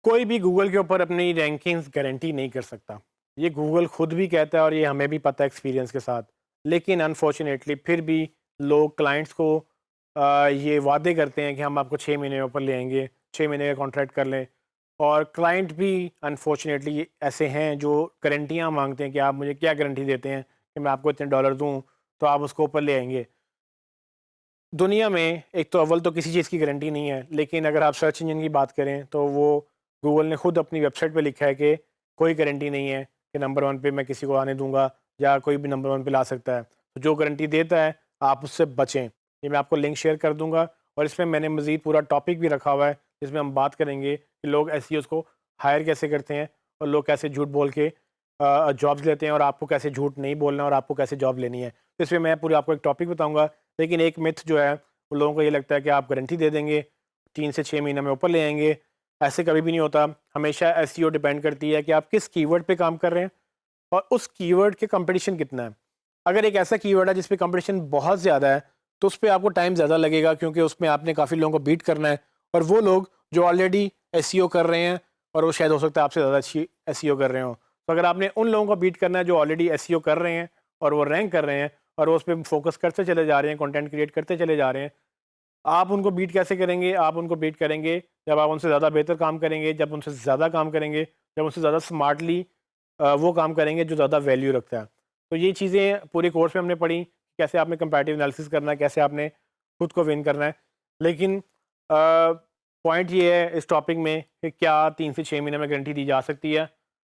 कोई भी गूगल के ऊपर अपनी रैंकिंग्स गारंटी नहीं कर सकता। ये गूगल खुद भी कहता है और ये हमें भी पता है एक्सपीरियंस के साथ। लेकिन अनफॉर्चुनेटली फिर भी लोग क्लाइंट्स को ये वादे करते हैं कि हम आपको 6 महीने में ऊपर ले आएँगे, 6 महीने का कॉन्ट्रैक्ट कर लें। और क्लाइंट भी अनफॉर्चुनेटली ऐसे हैं जो गारंटियाँ माँगते हैं कि आप मुझे क्या गारंटी देते हैं कि मैं आपको इतने डॉलर दूँ, तो आप उसको ऊपर ले आएँगे। दुनिया में एक तो अव्वल तो किसी चीज़ की गारंटी नहीं है, लेकिन अगर आप सर्च इंजन की बात करें तो वो गूगल ने खुद अपनी वेबसाइट पे लिखा है कि कोई गारंटी नहीं है कि नंबर 1 पे मैं किसी को आने दूँगा या कोई भी नंबर 1 पे ला सकता है। तो जो गारंटी देता है आप उससे बचें। ये मैं आपको लिंक शेयर कर दूँगा और इसमें मैंने मज़ीद पूरा टॉपिक भी रखा हुआ है, जिसमें हम बात करेंगे कि लोग एसईओज़ को हायर कैसे करते हैं और लोग कैसे झूठ बोल के जॉब्स लेते हैं और आपको कैसे झूठ नहीं बोलना और आपको कैसे जॉब लेनी है। तो इसमें मैं पूरा आपको एक टॉपिक बताऊँगा। लेकिन एक मिथ जो है वो लोगों को ये लगता है कि आप गारंटी दे देंगे, 3 से 6 महीने में ऊपर ले आएँगे। ऐसे कभी भी नहीं होता। हमेशा एसईओ डिपेंड करती है कि आप किस कीवर्ड पे काम कर रहे हैं और उस कीवर्ड के कंपटीशन कितना है। अगर एक ऐसा कीवर्ड है जिस पे कंपटीशन बहुत ज़्यादा है, तो उस पे आपको टाइम ज़्यादा लगेगा क्योंकि उसमें आपने काफ़ी लोगों को बीट करना है और वो लोग जो ऑलरेडी एसईओ कर रहे हैं और वो शायद हो सकता है आपसे ज़्यादा अच्छी एसईओ कर रहे हों। तो अगर आपने उन लोगों को बीट करना है जो ऑलरेडी एसईओ कर रहे हैं और वो रैंक कर रहे हैं और वो उस पे फ़ोकस करते चले जा रहे हैं, कंटेंट क्रिएट करते चले जा रहे हैं, आप उनको बीट कैसे करेंगे? आप उनको बीट करेंगे जब आप उनसे ज़्यादा बेहतर काम करेंगे, जब उनसे ज़्यादा काम करेंगे, जब उनसे ज़्यादा स्मार्टली वो काम करेंगे जो ज़्यादा वैल्यू रखता है। तो ये चीज़ें पूरे कोर्स में हमने पढ़ी, कैसे आपने कंपैरेटिव एनालिसिस करना है, कैसे आपने खुद को विन करना है। लेकिन पॉइंट ये है इस टॉपिक में कि क्या 3 से 6 महीने में गारंटी दी जा सकती है?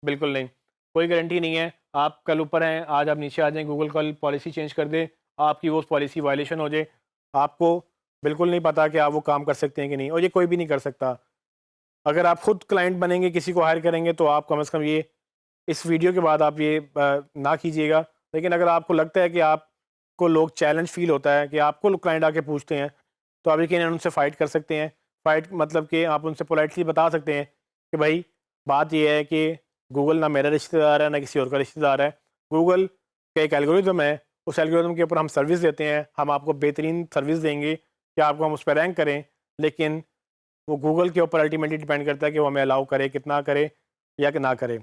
बिल्कुल नहीं, कोई गारंटी नहीं है। आप कल ऊपर हैं, आज आप नीचे आ जाएँ, गूगल कल पॉलिसी चेंज कर दे, आपकी वो पॉलिसी वायलेशन हो जाए, आपको बिल्कुल नहीं पता कि आप वो काम कर सकते हैं कि नहीं और ये कोई भी नहीं कर सकता। अगर आप खुद क्लाइंट बनेंगे, किसी को हायर करेंगे तो आप कम से कम ये इस वीडियो के बाद आप ये ना कीजिएगा। लेकिन अगर आपको लगता है कि आपको लोग चैलेंज फ़ील होता है कि आपको लोग क्लाइंट आके पूछते हैं, तो आप यकीनन उनसे फ़ाइट कर सकते हैं। फ़ाइट मतलब कि आप उनसे पोलाइटली बता सकते हैं कि भाई बात ये है कि गूगल ना मेरा रिश्तेदार है, ना किसी और का रिश्तेदार है। गूगल का एक एल्गोरिदम है, उस एल्गोरिदम के ऊपर हम सर्विस देते हैं, हम आपको बेहतरीन सर्विस देंगे कि आपको हम उस पे रैंक करें। लेकिन वो गूगल के ऊपर अल्टीमेटली डिपेंड करता है कि वो हमें अलाउ करे, कितना करे या कि ना करे।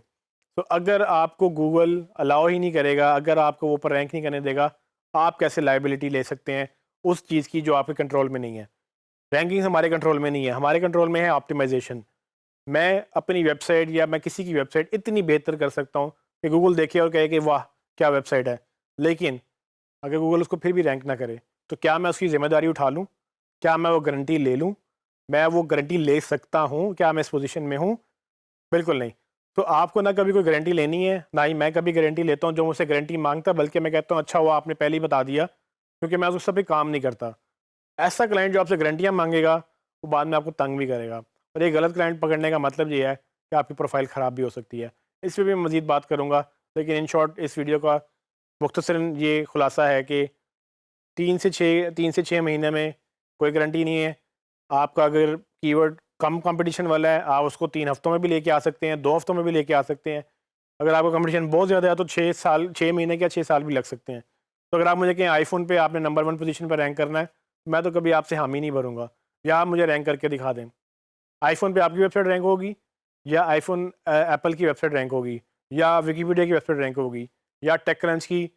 तो अगर आपको गूगल अलाउ ही नहीं करेगा, अगर आपको वो ऊपर रैंक नहीं करने देगा, आप कैसे लायबिलिटी ले सकते हैं उस चीज़ की जो आपके कंट्रोल में नहीं है। रैंकिंग्स हमारे कंट्रोल में नहीं है, हमारे कंट्रोल में है ऑप्टिमाइजेशन। मैं अपनी वेबसाइट या मैं किसी की वेबसाइट इतनी बेहतर कर सकता हूँ कि गूगल देखे और कहे कि वाह! क्या वेबसाइट है। लेकिन अगर गूगल उसको फिर भी रैंक ना करे, तो क्या मैं उसकी ज़िम्मेदारी उठा लूँ? क्या मैं वो गारंटी ले लूँ? मैं वो गारंटी ले सकता हूँ? क्या मैं इस पोज़ीशन में हूँ? बिल्कुल नहीं। तो आपको ना कभी कोई गारंटी लेनी है, ना ही मैं कभी गारंटी लेता हूँ जो मुझसे गारंटी माँगता है, बल्कि मैं कहता हूँ अच्छा हुआ आपने पहले ही बता दिया, क्योंकि मैं उस सब पे काम नहीं करता। ऐसा क्लाइंट जो आपसे गारंटियाँ माँगेगा, वो बाद में आपको तंग भी करेगा और एक गलत क्लाइंट पकड़ने का मतलब ये है कि आपकी प्रोफ़ाइल ख़राब भी हो सकती है। इस पे भी मैं मज़ीद बात करूँगा, लेकिन इन शॉर्ट इस वीडियो का मुख्तसरन ये खुलासा है कि 3 से 6 महीने में कोई गारंटी नहीं है। आपका अगर कीवर्ड कम कंपटीशन वाला है, आप उसको 3 हफ्तों में भी लेके आ सकते हैं, 2 हफ्तों में भी लेके आ सकते हैं। अगर आपका कंपटीशन बहुत ज़्यादा है तो 6 महीने क्या 6 साल भी लग सकते हैं। तो अगर आप मुझे कहें आईफ़ोन पे आपने नंबर 1 पोज़ीशन पे रैंक करना है, मैं तो कभी आपसे हामी नहीं भरूँगा या आप मुझे रैंक करके दिखा दें। आईफ़ोन पे आपकी वेबसाइट रैंक होगी या एप्पल की वेबसाइट रैंक होगी या विकिपीडिया की वेबसाइट रैंक होगी या टेकक्रंच की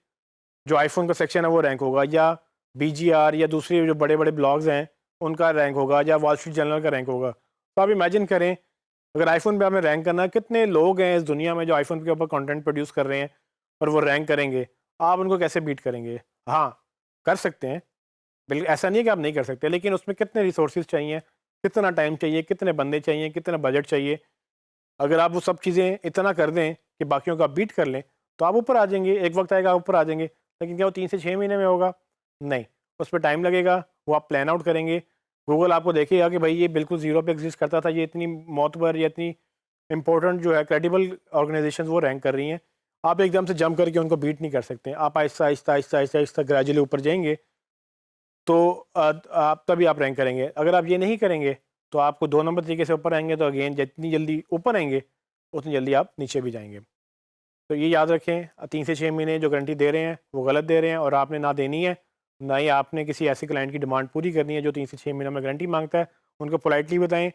जो आईफ़ोन का सेक्शन है वो रैंक होगा या बीजीआर या दूसरे जो बड़े-बड़े ब्लॉग्स हैं, उनका रैंक होगा या वॉल स्ट्रीट जर्नल का रैंक होगा। तो आप इमेजिन करें, अगर आईफ़ोन पे आपने रैंक करना है, कितने लोग हैं इस दुनिया में जो आईफ़ोन के ऊपर कंटेंट प्रोड्यूस कर रहे हैं और वो रैंक करेंगे। आप उनको कैसे बीट करेंगे? हाँ, कर सकते हैं। ऐसा नहीं है कि आप नहीं कर सकते, लेकिन उसमें कितने रिसोर्सेज़ चाहिए, कितना टाइम चाहिए, कितने बंदे चाहिए, कितना बजट चाहिए। अगर आप वो सब चीज़ें इतना कर दें कि बाकियों को आप बीट कर लें, तो आप ऊपर आ जाएँगे, एक वक़्त आएगा आप ऊपर आ जाएँगे। लेकिन क्या वो 3 से 6 महीने में होगा? नहीं, उस पे टाइम लगेगा, वो आप प्लान आउट करेंगे। गूगल आपको देखेगा कि भाई ये बिल्कुल ज़ीरो पे एग्ज़िस्ट करता था, ये इतनी मोतबर या इतनी इम्पोर्टेंट जो है क्रेडिबल ऑर्गनाइज़ेशंस वो रैंक कर रही हैं। आप एकदम से जंप करके उनको बीट नहीं कर सकते। आप आहिस्ता-आहिस्ता ग्रेजुअली ऊपर जाएँगे, तो आप तभी आप रैंक करेंगे। अगर आप ये नहीं करेंगे, तो आपको 2 नंबर तरीके से ऊपर आएँगे, तो अगेन जितनी जल्दी ऊपर आएँगे, उतनी जल्दी आप नीचे भी जाएँगे। तो ये याद रखें, 3 से 6 महीने जो गारंटी दे रहे हैं, वो गलत दे रहे हैं और आपने ना देनी है, ना ही आपने किसी ऐसे क्लाइंट की डिमांड पूरी करनी है जो 3 से 6 महीने में गारंटी माँगता है। उनको पोलाइटली बताएँ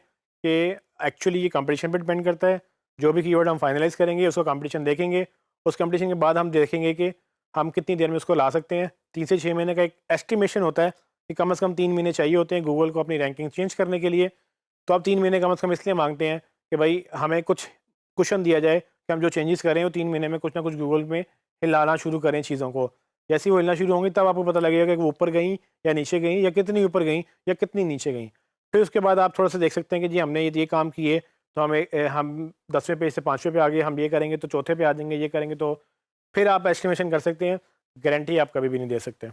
कि एक्चुअली ये कंपटीशन पे डिपेंड करता है। जो भी कीवर्ड हम फाइनलाइज़ करेंगे उसको कंपटीशन देखेंगे, उस कंपटीशन के बाद हम देखेंगे कि हम कितनी देर में उसको ला सकते हैं। 3 से 6 महीने का एक एस्टिमेशन होता है कि कम से कम 3 महीने चाहिए होते हैं गूगल को अपनी रैंकिंग चेंज करने के लिए। तो आप 3 महीने कम से कम इसलिए माँगते हैं कि भाई हमें कुछ कुशन दिया जाए कि हम जो चेंजेस कर रहे हैं वो 3 महीने में कुछ ना कुछ गूगल में हिलाना शुरू करें चीज़ों को। जैसे ही वो हिलना शुरू होंगी तब आपको पता लगेगा कि वो ऊपर गई या नीचे गई या कितनी ऊपर गई या कितनी नीचे गई। फिर उसके बाद आप थोड़ा-सा देख सकते हैं कि जी हमने ये काम किए तो हम 10वें पेज से 5वें पे आ गए, हम ये करेंगे तो चौथे पे आ जाएँगे, ये करेंगे तो फिर आप एस्टिमेशन कर सकते हैं। गारंटी आप कभी भी नहीं दे सकते।